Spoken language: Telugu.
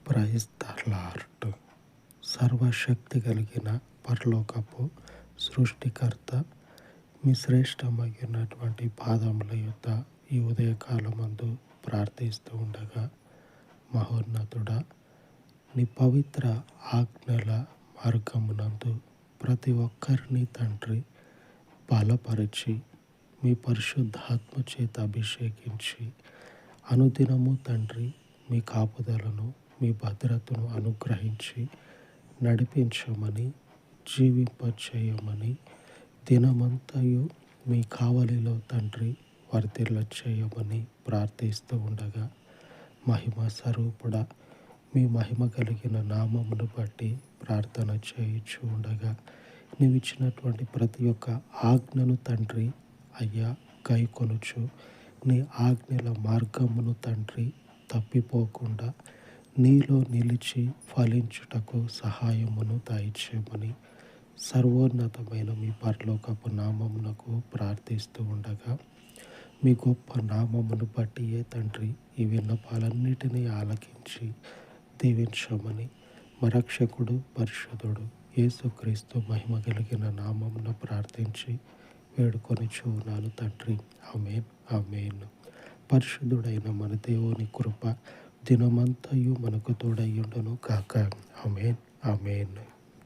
Praise the lord. సర్వశక్తి కలిగిన పరలోకపు సృష్టికర్త, మీ శ్రేష్టమైనటువంటి పాదముల యొద్ద ఈ ఉదయకాలమందు ప్రార్థిస్తూ ఉండగా, మహోన్నతుడా, నీ పవిత్ర ఆజ్ఞల మార్గమునందు ప్రతి ఒక్కరిని తండ్రి బలపరిచి, మీ పరిశుద్ధాత్మ చేత అభిషేకించి, అనుదినము తండ్రి మీ కాపుదలను, మీ భద్రతను అనుగ్రహించి నడిపించమని, జీవింపచేయమని, దినమంతయు మీ కావలిలో తండ్రి వర్ధిల్ల చేయమని ప్రార్థిస్తూ ఉండగా, మహిమ స్వరూపుడ, మీ మహిమ కలిగిన నామమును బట్టి ప్రార్థన చేయించు ఉండగా, నీవిచ్చినటువంటి ప్రతి ఒక్క ఆజ్ఞను తండ్రి అయ్యా గైకొనుచు, నీ ఆజ్ఞల మార్గమును తండ్రి తప్పిపోకుండా నీలో నిలిచి ఫలించుటకు సహాయమును దయచేయమని సర్వోన్నతమైన మీ పరలోకపు నామమునకు ప్రార్థిస్తూ ఉండగా, మీ గొప్ప నామమును బట్టియే తండ్రి ఈ విన్నపాలన్నిటినీ ఆలకించి దీవించమని మా రక్షకుడు పరిశుద్ధుడు యేసుక్రీస్తు మహిమ కలిగిన నామమున ప్రార్థించి వేడుకొనిచున్నాను తండ్రి. ఆమేన్, ఆమేన్. పరిశుద్ధుడైన మన దేవుని కృప దినమంతయు మనకు తోడయ్యుండును గాక. ఆమేన్, ఆమేన్.